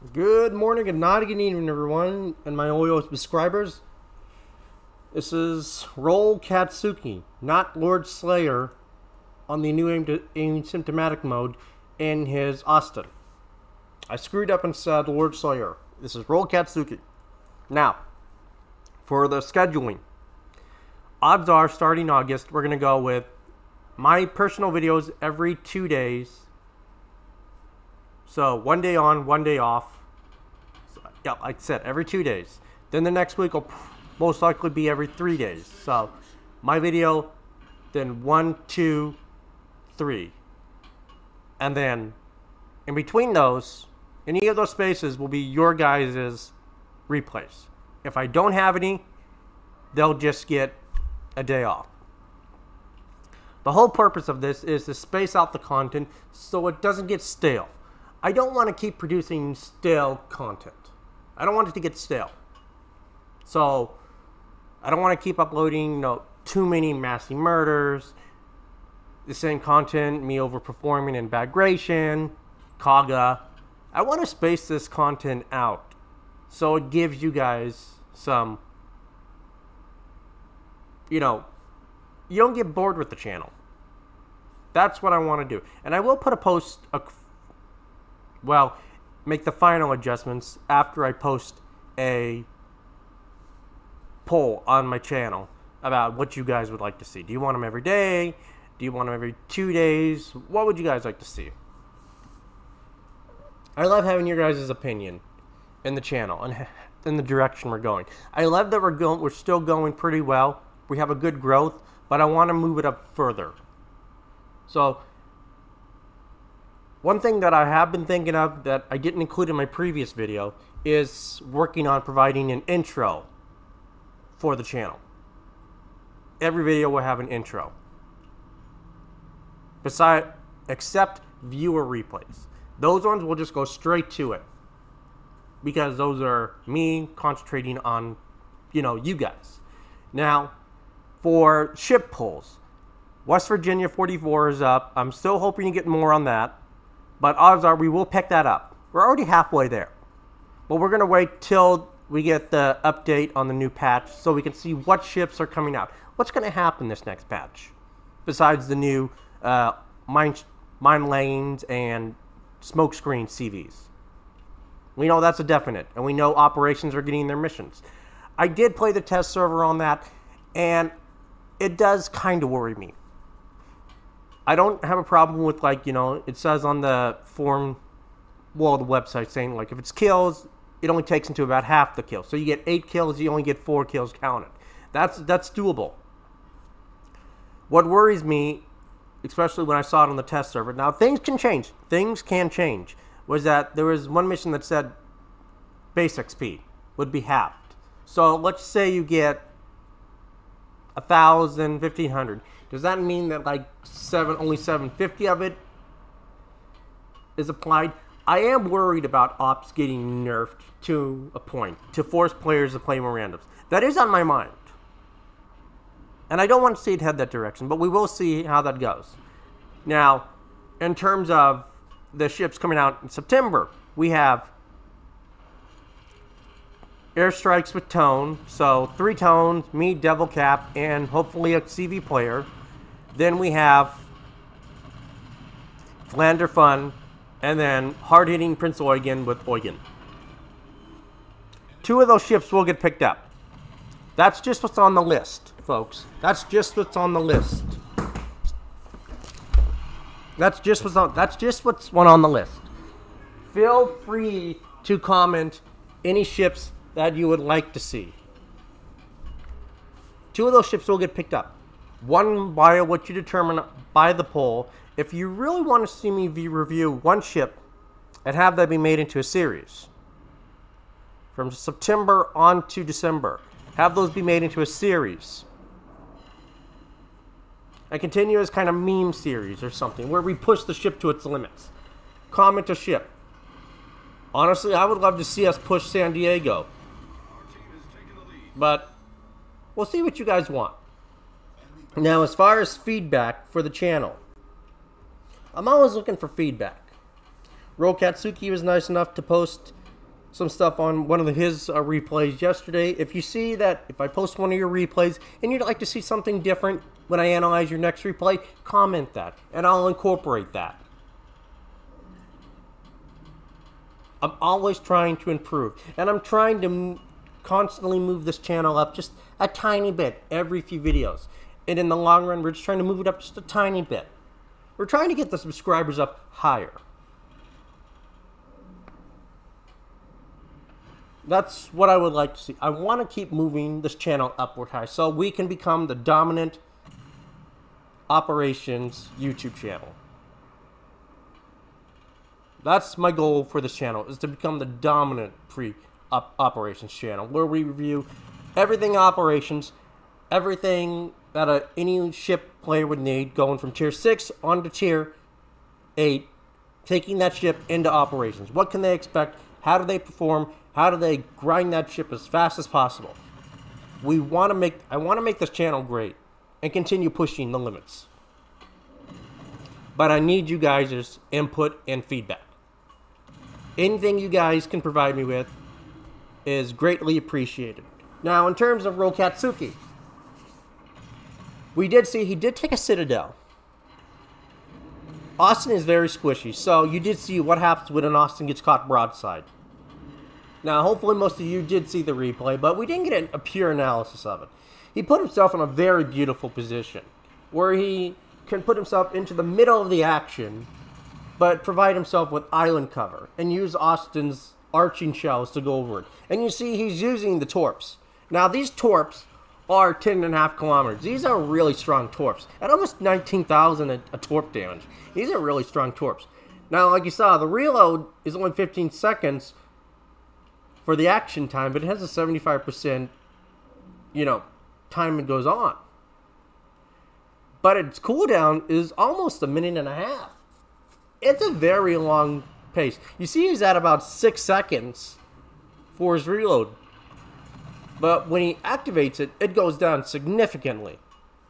Good morning, good night, good evening, everyone, and my loyal subscribers. This is Rolkatsuki, not Lord Slayer, on the new asymptomatic mode in his Austin. I screwed up and said Lord Slayer. This is Rolkatsuki. Now, for the scheduling, odds are starting August, we're going to go with my personal videos every 2 days. So, 1 day on, 1 day off. So, yeah, like I said, every 2 days. Then the next week will most likely be every 3 days. So, my video, then 1, 2, 3. And then, in between those, any of those spaces will be your guys' replays. If I don't have any, they'll just get a day off. The whole purpose of this is to space out the content so it doesn't get stale. I don't want to keep producing stale content. I don't want it to get stale. So, I don't want to keep uploading too many massy murders, the same content, me overperforming in Bagration, Kaga. I want to space this content out so it gives you guys some, you don't get bored with the channel. That's what I want to do. And I will put a post, make the final adjustments after I post a poll on my channel about what you guys would like to see. Do you want them every day? Do you want them every 2 days? What would you guys like to see? I love having your guys' opinion in the channel and in the direction we're going. I love that we're still going pretty well. We have a good growth, but I want to move it up further. So, one thing that I have been thinking of that I didn't include in my previous video is working on providing an intro for the channel. Every video will have an intro. Except viewer replays. Those ones will just go straight to it. Because those are me concentrating on, you guys. Now, for ship pulls, West Virginia 44 is up. I'm still hoping to get more on that. But odds are we will pick that up. We're already halfway there. But we're going to wait till we get the update on the new patch so we can see what ships are coming out. What's going to happen this next patch? Besides the new mine lanes and smokescreen CVs. We know that's a definite. And we know operations are getting their missions. I did play the test server on that. And it does kind of worry me. I don't have a problem with, it says on the forum, the website saying, if it's kills, it only takes into about half the kills. So you get 8 kills, you only get 4 kills counted. That's doable. What worries me, especially when I saw it on the test server, now things can change. Things can change. Was that there was one mission that said base XP would be halved. So let's say you get 1,000, 1,500. Does that mean that only 750 of it is applied? I am worried about ops getting nerfed to a point to force players to play more randoms. That is on my mind. And I don't want to see it head that direction, but we will see how that goes. Now, in terms of the ships coming out in September, we have airstrikes with tone, so 3 tones, me, Devil Cap, and hopefully a CV player. Then we have Flander Fun, and then hard-hitting Prince Eugen with Eugen. 2 of those ships will get picked up. That's just what's on the list, folks. That's just what's on the list. That's just what's on the list. Feel free to comment any ships that you would like to see. 2 of those ships will get picked up. One by what you determine by the poll. If you really want to see me review one ship and have that be made into a series, from September on to December, have those be made into a series. A continuous kind of meme series or something where we push the ship to its limits. Comment a ship. Honestly, I would love to see us push San Diego. But we'll see what you guys want. Now, as far as feedback for the channel, I'm always looking for feedback. Rolkatsuki was nice enough to post some stuff on one of his replays yesterday. If you see that, if I post one of your replays and you'd like to see something different when I analyze your next replay, comment that and I'll incorporate that. I'm always trying to improve, and I'm trying to constantly move this channel up just a tiny bit every few videos. And in the long run, we're just trying to move it up just a tiny bit. We're trying to get the subscribers up higher. That's what I would like to see. I want to keep moving this channel upward high so we can become the dominant operations YouTube channel. That's my goal for this channel, is to become the dominant operations channel, where we review everything operations, everything that any ship player would need, going from tier 6 on to tier 8, taking that ship into operations. What can they expect? How do they perform? How do they grind that ship as fast as possible? I want to make this channel great and continue pushing the limits. But I need you guys' input and feedback. Anything you guys can provide me with is greatly appreciated. Now, in terms of Rolkatsuki, we did see he did take a Citadel. Austin is very squishy, so you did see what happens when an Austin gets caught broadside. Now, hopefully most of you did see the replay, but we didn't get a pure analysis of it. He put himself in a very beautiful position, where he can put himself into the middle of the action, but provide himself with island cover, and use Austin's arching shells to go over it. And you see he's using the torps. Now, these torps are 10.5 kilometers. These are really strong torps. At almost 19,000 a torp damage. These are really strong torps. Now, like you saw, the reload is only 15 seconds for the action time, but it has a 75%, time it goes on. But its cooldown is almost a minute and a half. It's a very long pace. You see he's at about 6 seconds for his reload. But when he activates it, it goes down significantly.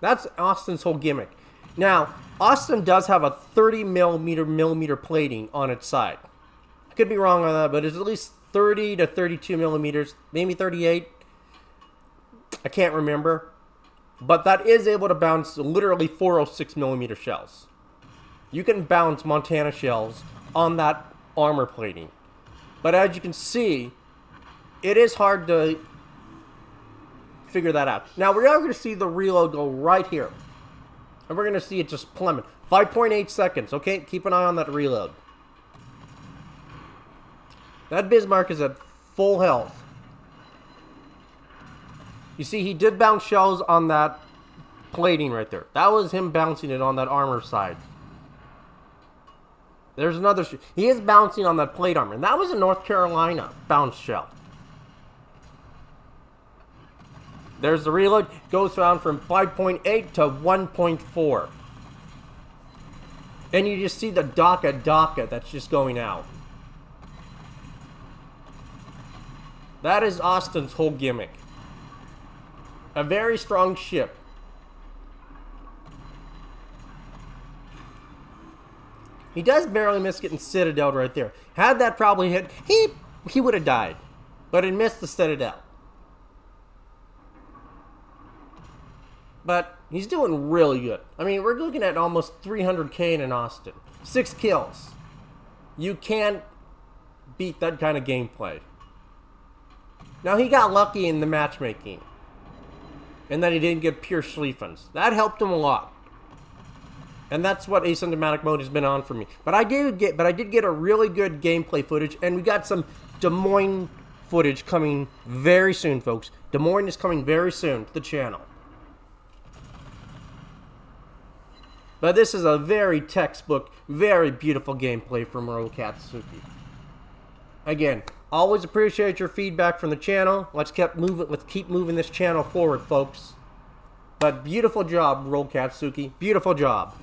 That's Austin's whole gimmick. Now, Austin does have a 30 millimeter plating on its side. I could be wrong on that, but it's at least 30 to 32 millimeters, maybe 38. I can't remember. But that is able to bounce literally 406 millimeter shells. You can bounce Montana shells on that armor plating. But as you can see, it is hard to figure that out. Now, we are going to see the reload go right here. And we're going to see it just plummet. 5.8 seconds, okay? Keep an eye on that reload. That Bismarck is at full health. You see, he did bounce shells on that plating right there. That was him bouncing it on that armor side. There's another. He is bouncing on that plate armor. And that was a North Carolina bounce shell. There's the reload. Goes down from 5.8 to 1.4. And you just see the DACA that's just going out. That is Austin's whole gimmick. A very strong ship. He does barely miss getting Citadel right there. Had that probably hit, he would have died. But it missed the Citadel. But he's doing really good. I mean, we're looking at almost 300k in Austin. 6 kills. You can't beat that kind of gameplay. Now, he got lucky in the matchmaking. And that he didn't get pure Schlieffens. That helped him a lot. And that's what asymptomatic mode has been on for me. But I did get a really good gameplay footage, and we got some Des Moines footage coming very soon, folks. Des Moines is coming very soon to the channel. But this is a very textbook, very beautiful gameplay from Rolkatsuki. Again, always appreciate your feedback from the channel. Let's keep moving this channel forward, folks. But beautiful job, Rolkatsuki. Beautiful job.